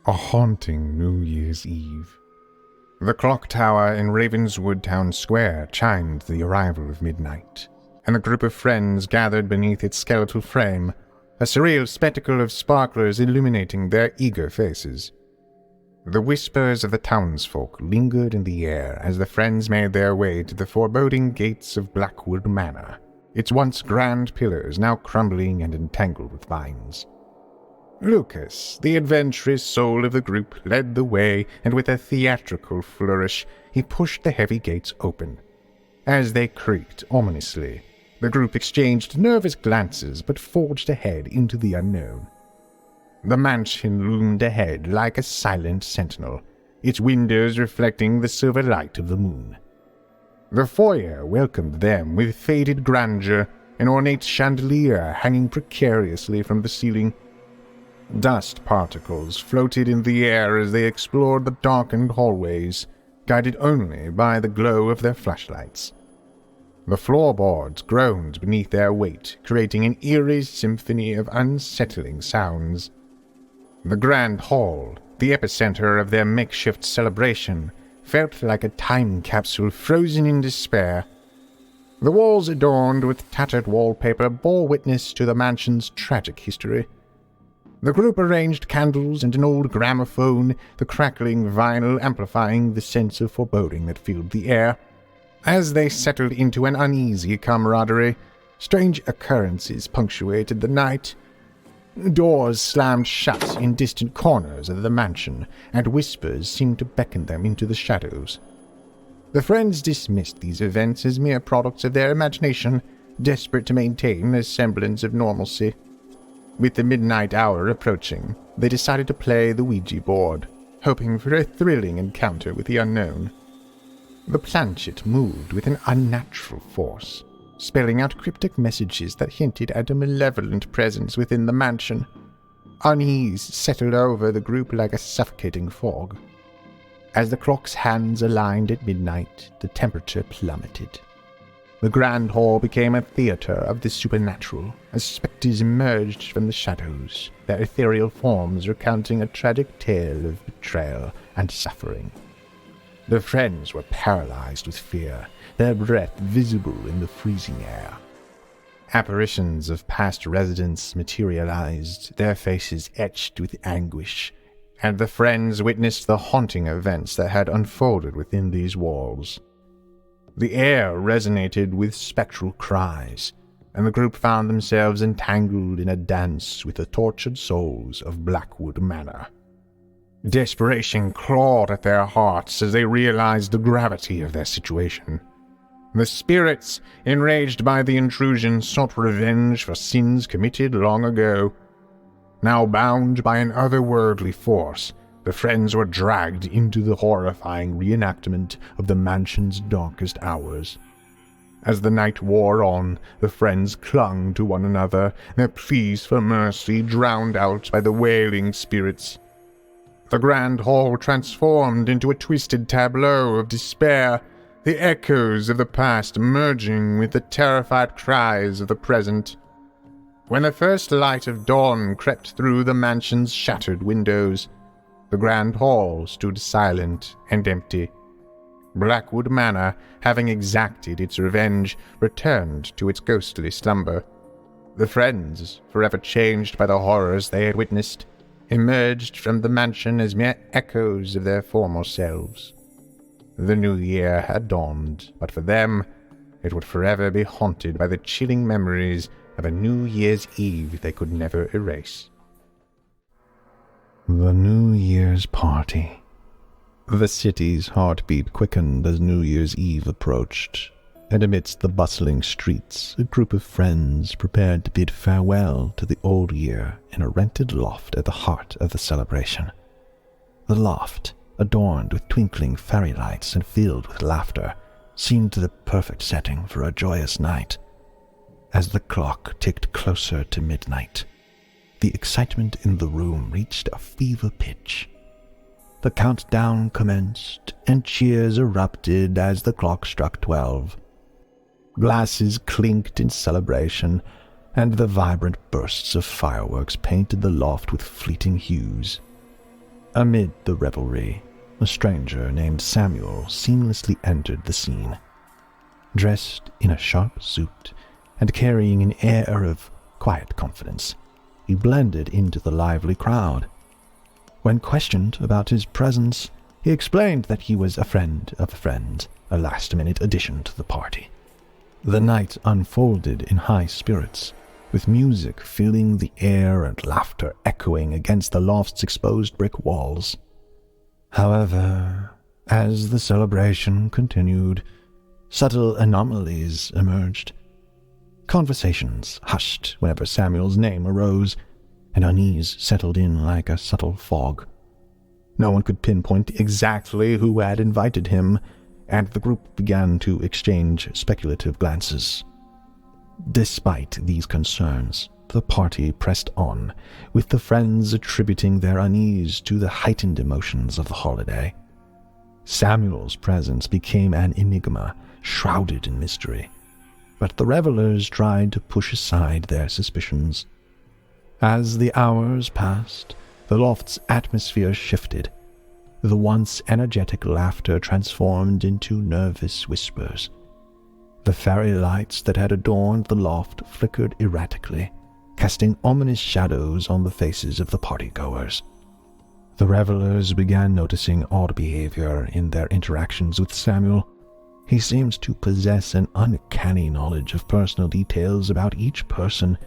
A haunting New Year's Eve. The clock tower in Ravenswood Town Square chimed the arrival of midnight, and a group of friends gathered beneath its skeletal frame, a surreal spectacle of sparklers illuminating their eager faces. The whispers of the townsfolk lingered in the air as the friends made their way to the foreboding gates of Blackwood Manor, its once grand pillars now crumbling and entangled with vines. Lucas, the adventurous soul of the group, led the way, and with a theatrical flourish, he pushed the heavy gates open. As they creaked ominously, the group exchanged nervous glances but forged ahead into the unknown. The mansion loomed ahead like a silent sentinel, its windows reflecting the silver light of the moon. The foyer welcomed them with faded grandeur, an ornate chandelier hanging precariously from the ceiling. Dust particles floated in the air as they explored the darkened hallways, guided only by the glow of their flashlights. The floorboards groaned beneath their weight, creating an eerie symphony of unsettling sounds. The grand hall, the epicenter of their makeshift celebration, felt like a time capsule frozen in despair. The walls adorned with tattered wallpaper bore witness to the mansion's tragic history. The group arranged candles and an old gramophone, the crackling vinyl amplifying the sense of foreboding that filled the air. As they settled into an uneasy camaraderie, strange occurrences punctuated the night. Doors slammed shut in distant corners of the mansion, and whispers seemed to beckon them into the shadows. The friends dismissed these events as mere products of their imagination, desperate to maintain a semblance of normalcy. With the midnight hour approaching, they decided to play the Ouija board, hoping for a thrilling encounter with the unknown. The planchet moved with an unnatural force, spelling out cryptic messages that hinted at a malevolent presence within the mansion. Unease settled over the group like a suffocating fog. As the clock's hands aligned at midnight, the temperature plummeted. The grand hall became a theater of the supernatural, as spectres emerged from the shadows, their ethereal forms recounting a tragic tale of betrayal and suffering. The friends were paralyzed with fear, their breath visible in the freezing air. Apparitions of past residents materialized, their faces etched with anguish, and the friends witnessed the haunting events that had unfolded within these walls. The air resonated with spectral cries, and the group found themselves entangled in a dance with the tortured souls of Blackwood Manor. Desperation clawed at their hearts as they realized the gravity of their situation. The spirits, enraged by the intrusion, sought revenge for sins committed long ago. Now bound by an otherworldly force, the friends were dragged into the horrifying reenactment of the mansion's darkest hours. As the night wore on, the friends clung to one another, their pleas for mercy drowned out by the wailing spirits. The grand hall transformed into a twisted tableau of despair, the echoes of the past merging with the terrified cries of the present. When the first light of dawn crept through the mansion's shattered windows, the grand hall stood silent and empty. Blackwood Manor, having exacted its revenge, returned to its ghostly slumber. The friends, forever changed by the horrors they had witnessed, emerged from the mansion as mere echoes of their former selves. The new year had dawned, but for them, it would forever be haunted by the chilling memories of a New Year's Eve they could never erase. The New Year's Party. The city's heartbeat quickened as New Year's Eve approached, and amidst the bustling streets, a group of friends prepared to bid farewell to the old year in a rented loft at the heart of the celebration. The loft, adorned with twinkling fairy lights and filled with laughter, seemed the perfect setting for a joyous night. As the clock ticked closer to midnight, the excitement in the room reached a fever pitch. The countdown commenced, and cheers erupted as the clock struck 12. Glasses clinked in celebration, and the vibrant bursts of fireworks painted the loft with fleeting hues. Amid the revelry, a stranger named Samuel seamlessly entered the scene. Dressed in a sharp suit and carrying an air of quiet confidence, he blended into the lively crowd. When questioned about his presence, he explained that he was a friend of a friend, a last-minute addition to the party. The night unfolded in high spirits, with music filling the air and laughter echoing against the loft's exposed brick walls. However, as the celebration continued, subtle anomalies emerged. Conversations hushed whenever Samuel's name arose, and unease settled in like a subtle fog. No one could pinpoint exactly who had invited him, and the group began to exchange speculative glances. Despite these concerns, the party pressed on, with the friends attributing their unease to the heightened emotions of the holiday. Samuel's presence became an enigma, shrouded in mystery, but the revelers tried to push aside their suspicions. As the hours passed, the loft's atmosphere shifted. The once energetic laughter transformed into nervous whispers. The fairy lights that had adorned the loft flickered erratically, casting ominous shadows on the faces of the partygoers. The revelers began noticing odd behavior in their interactions with Samuel. He seemed to possess an uncanny knowledge of personal details about each person,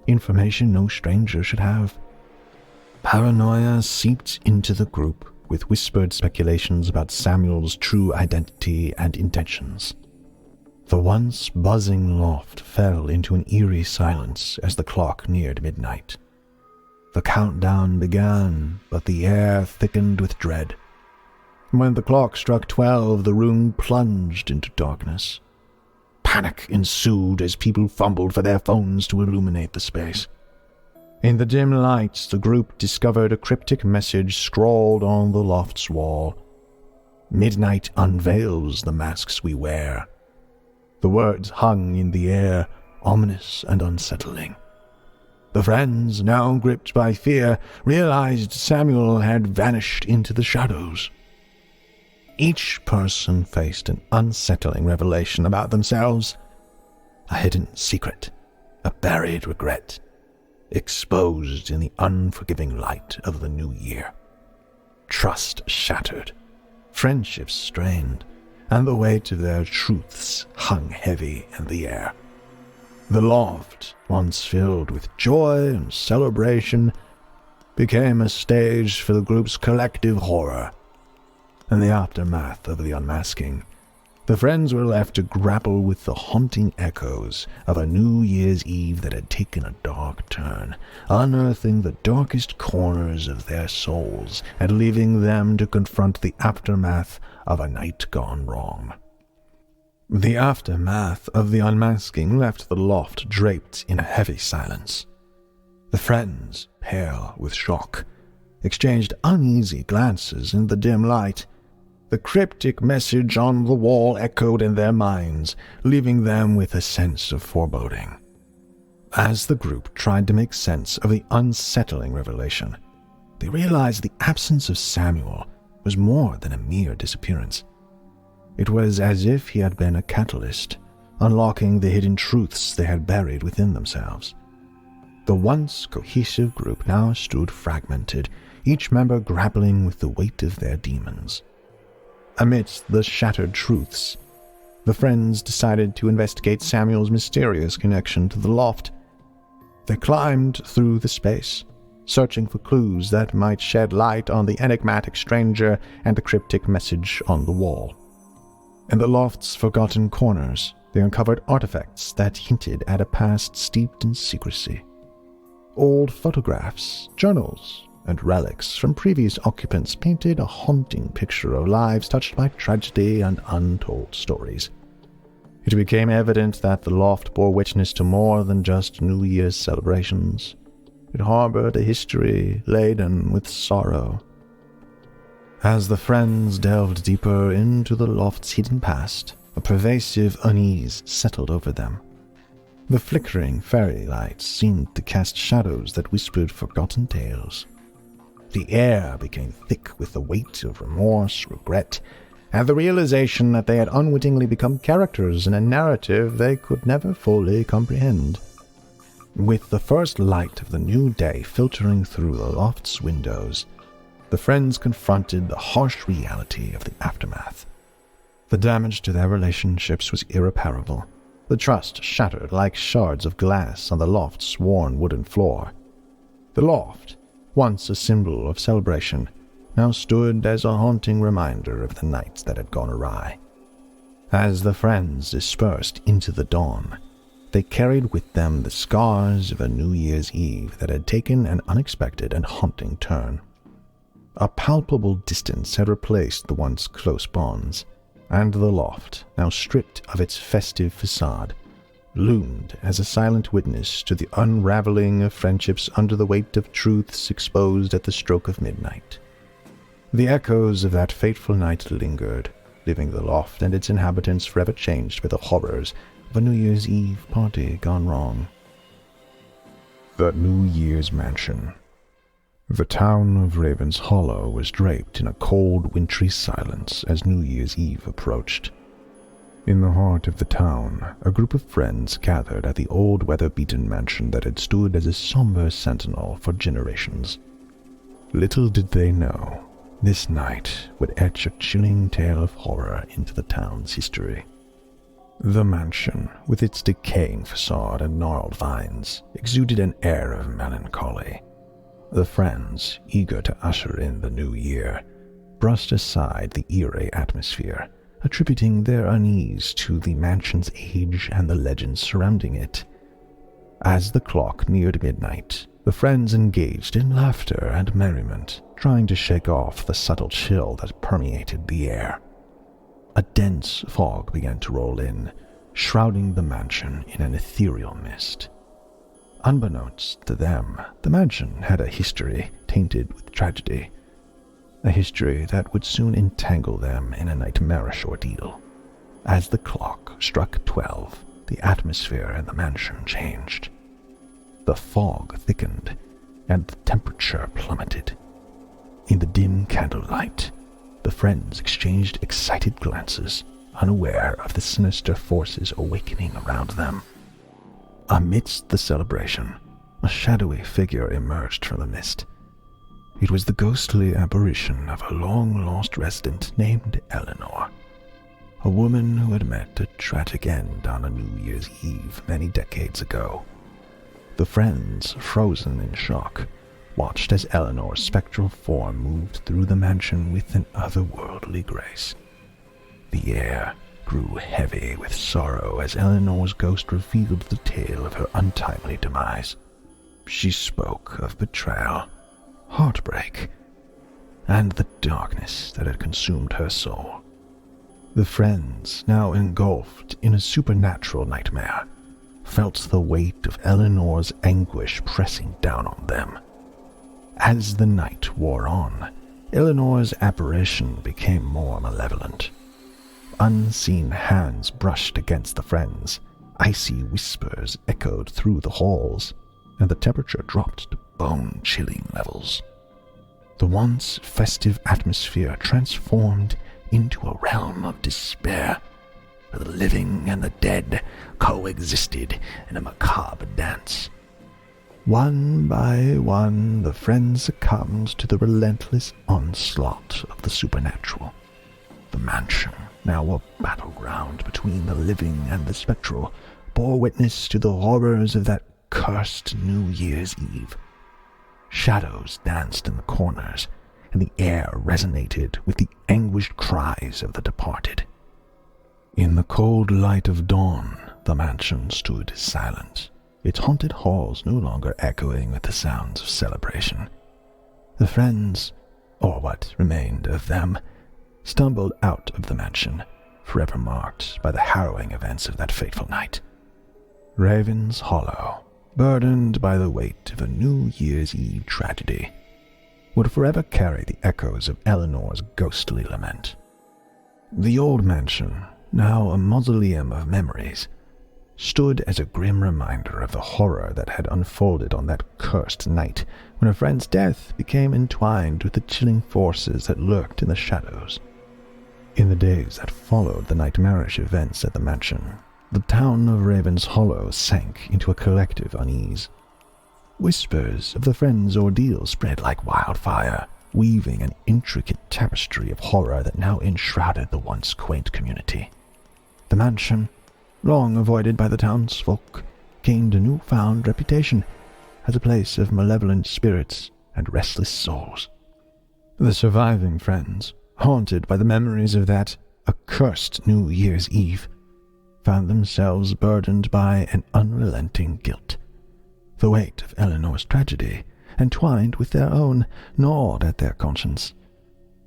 information no stranger should have. Paranoia seeped into the group, with whispered speculations about Samuel's true identity and intentions. The once buzzing loft fell into an eerie silence as the clock neared midnight. The countdown began, but the air thickened with dread. When the clock struck 12, the room plunged into darkness. Panic ensued as people fumbled for their phones to illuminate the space. In the dim lights, the group discovered a cryptic message scrawled on the loft's wall. "Midnight unveils the masks we wear." The words hung in the air, ominous and unsettling. The friends, now gripped by fear, realized Samuel had vanished into the shadows. Each person faced an unsettling revelation about themselves, a hidden secret, a buried regret, exposed in the unforgiving light of the new year. Trust shattered, friendships strained, and the weight of their truths hung heavy in the air. The loft, once filled with joy and celebration, became a stage for the group's collective horror. In the aftermath of the unmasking, the friends were left to grapple with the haunting echoes of a New Year's Eve that had taken a dark turn, unearthing the darkest corners of their souls and leaving them to confront the aftermath of a night gone wrong. The aftermath of the unmasking left the loft draped in a heavy silence. The friends, pale with shock, exchanged uneasy glances in the dim light. The cryptic message on the wall echoed in their minds, leaving them with a sense of foreboding. As the group tried to make sense of the unsettling revelation, they realized the absence of Samuel was more than a mere disappearance. It was as if he had been a catalyst, unlocking the hidden truths they had buried within themselves. The once cohesive group now stood fragmented, each member grappling with the weight of their demons. Amidst the shattered truths, the friends decided to investigate Samuel's mysterious connection to the loft. They climbed through the space, searching for clues that might shed light on the enigmatic stranger and the cryptic message on the wall. In the loft's forgotten corners, they uncovered artifacts that hinted at a past steeped in secrecy. Old photographs, journals, and relics from previous occupants painted a haunting picture of lives touched by tragedy and untold stories. It became evident that the loft bore witness to more than just New Year's celebrations. It harbored a history laden with sorrow. As the friends delved deeper into the loft's hidden past, a pervasive unease settled over them. The flickering fairy lights seemed to cast shadows that whispered forgotten tales. The air became thick with the weight of remorse, regret, and the realization that they had unwittingly become characters in a narrative they could never fully comprehend. With the first light of the new day filtering through the loft's windows, the friends confronted the harsh reality of the aftermath. The damage to their relationships was irreparable. The trust shattered like shards of glass on the loft's worn wooden floor. The loft, once a symbol of celebration, now stood as a haunting reminder of the nights that had gone awry. As the friends dispersed into the dawn, they carried with them the scars of a New Year's Eve that had taken an unexpected and haunting turn. A palpable distance had replaced the once close bonds, and the loft, now stripped of its festive facade, loomed as a silent witness to the unraveling of friendships under the weight of truths exposed at the stroke of midnight. The echoes of that fateful night lingered, leaving the loft and its inhabitants forever changed by the horrors of a New Year's Eve party gone wrong. The New Year's Mansion. The town of Raven's Hollow was draped in a cold, wintry silence as New Year's Eve approached. In the heart of the town, a group of friends gathered at the old weather-beaten mansion that had stood as a somber sentinel for generations. Little did they know, this night would etch a chilling tale of horror into the town's history. The mansion, with its decaying facade and gnarled vines, exuded an air of melancholy. The friends, eager to usher in the new year, brushed aside the eerie atmosphere, attributing their unease to the mansion's age and the legends surrounding it. As the clock neared midnight, the friends engaged in laughter and merriment, trying to shake off the subtle chill that permeated the air. A dense fog began to roll in, shrouding the mansion in an ethereal mist. Unbeknownst to them, the mansion had a history tainted with tragedy, a history that would soon entangle them in a nightmarish ordeal. As the clock struck 12, the atmosphere in the mansion changed. The fog thickened, and the temperature plummeted. In the dim candlelight, the friends exchanged excited glances, unaware of the sinister forces awakening around them. Amidst the celebration, a shadowy figure emerged from the mist. It was the ghostly apparition of a long-lost resident named Eleanor, a woman who had met a tragic end on a New Year's Eve many decades ago. The friends, frozen in shock, watched as Eleanor's spectral form moved through the mansion with an otherworldly grace. The air grew heavy with sorrow as Eleanor's ghost revealed the tale of her untimely demise. She spoke of betrayal, heartbreak, and the darkness that had consumed her soul. The friends, now engulfed in a supernatural nightmare, felt the weight of Eleanor's anguish pressing down on them. As the night wore on, Eleanor's apparition became more malevolent. Unseen hands brushed against the friends, icy whispers echoed through the halls, and the temperature dropped to bone-chilling levels. The once festive atmosphere transformed into a realm of despair, where the living and the dead coexisted in a macabre dance. One by one, the friends succumbed to the relentless onslaught of the supernatural. The mansion, now a battleground between the living and the spectral, bore witness to the horrors of that cursed New Year's Eve. Shadows danced in the corners, and the air resonated with the anguished cries of the departed. In the cold light of dawn, the mansion stood silent, its haunted halls no longer echoing with the sounds of celebration. The friends, or what remained of them, stumbled out of the mansion, forever marked by the harrowing events of that fateful night. Raven's Hollow, burdened by the weight of a New Year's Eve tragedy, would forever carry the echoes of Eleanor's ghostly lament. The old mansion, now a mausoleum of memories, stood as a grim reminder of the horror that had unfolded on that cursed night when a friend's death became entwined with the chilling forces that lurked in the shadows. In the days that followed the nightmarish events at the mansion, the town of Raven's Hollow sank into a collective unease. Whispers of the friend's ordeal spread like wildfire, weaving an intricate tapestry of horror that now enshrouded the once quaint community. The mansion, long avoided by the townsfolk, gained a newfound reputation as a place of malevolent spirits and restless souls. The surviving friends, haunted by the memories of that accursed New Year's Eve, found themselves burdened by an unrelenting guilt. The weight of Eleanor's tragedy, entwined with their own, gnawed at their conscience.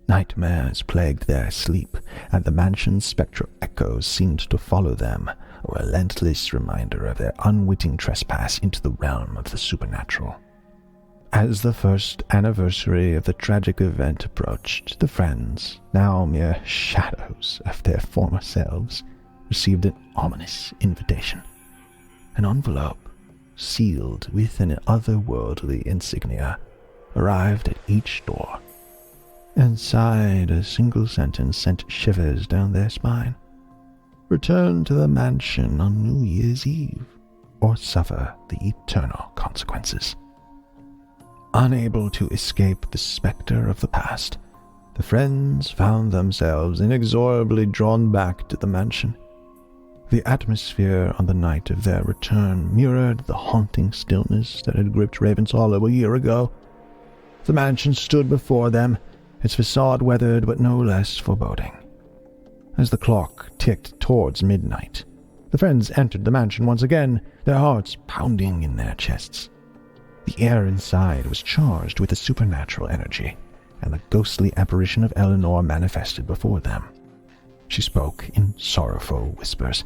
Nightmares plagued their sleep, and the mansion's spectral echoes seemed to follow them, a relentless reminder of their unwitting trespass into the realm of the supernatural. As the first anniversary of the tragic event approached, the friends, now mere shadows of their former selves, received an ominous invitation. An envelope, sealed with an otherworldly insignia, arrived at each door. Inside, a single sentence sent shivers down their spine. Return to the mansion on New Year's Eve, or suffer the eternal consequences. Unable to escape the specter of the past, the friends found themselves inexorably drawn back to the mansion. The atmosphere on the night of their return mirrored the haunting stillness that had gripped Raven's Hollow a year ago. The mansion stood before them, its facade weathered but no less foreboding. As the clock ticked towards midnight, the friends entered the mansion once again, their hearts pounding in their chests. The air inside was charged with a supernatural energy, and the ghostly apparition of Eleanor manifested before them. She spoke in sorrowful whispers,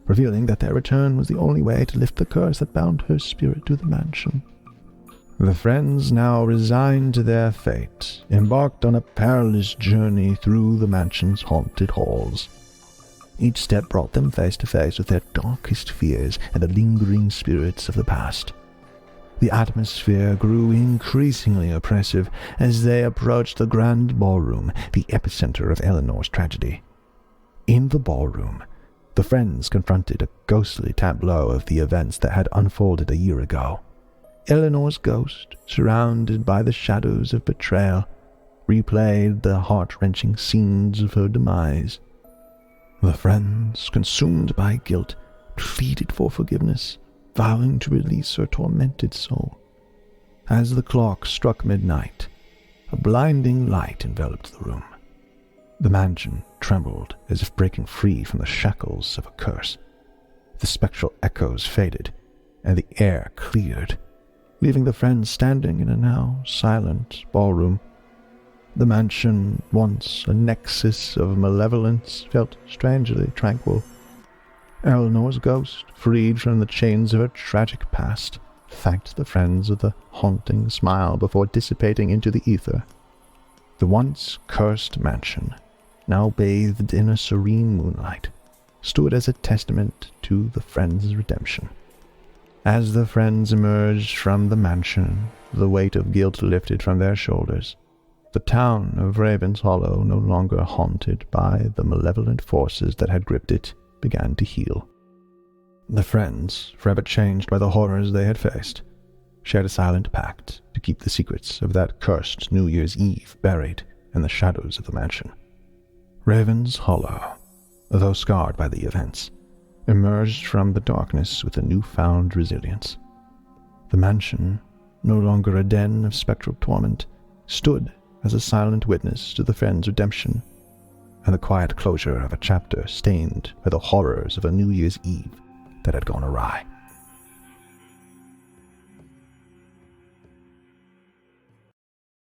revealing that their return was the only way to lift the curse that bound her spirit to the mansion. The friends, now resigned to their fate, embarked on a perilous journey through the mansion's haunted halls. Each step brought them face to face with their darkest fears and the lingering spirits of the past. The atmosphere grew increasingly oppressive as they approached the grand ballroom, the epicenter of Eleanor's tragedy. In the ballroom, the friends confronted a ghostly tableau of the events that had unfolded a year ago. Eleanor's ghost, surrounded by the shadows of betrayal, replayed the heart-wrenching scenes of her demise. The friends, consumed by guilt, pleaded for forgiveness, vowing to release her tormented soul. As the clock struck midnight, a blinding light enveloped the room. The mansion trembled as if breaking free from the shackles of a curse. The spectral echoes faded, and the air cleared, leaving the friends standing in a now silent ballroom. The mansion, once a nexus of malevolence, felt strangely tranquil. Eleanor's ghost, freed from the chains of her tragic past, thanked the friends with a haunting smile before dissipating into the ether. The once cursed mansion, now bathed in a serene moonlight, stood as a testament to the friends' redemption. As the friends emerged from the mansion, the weight of guilt lifted from their shoulders. The town of Raven's Hollow, no longer haunted by the malevolent forces that had gripped it, began to heal. The friends, forever changed by the horrors they had faced, shared a silent pact to keep the secrets of that cursed New Year's Eve buried in the shadows of the mansion. Raven's Hollow, though scarred by the events, emerged from the darkness with a newfound resilience. The mansion, no longer a den of spectral torment, stood as a silent witness to the friends' redemption and the quiet closure of a chapter stained by the horrors of a New Year's Eve that had gone awry.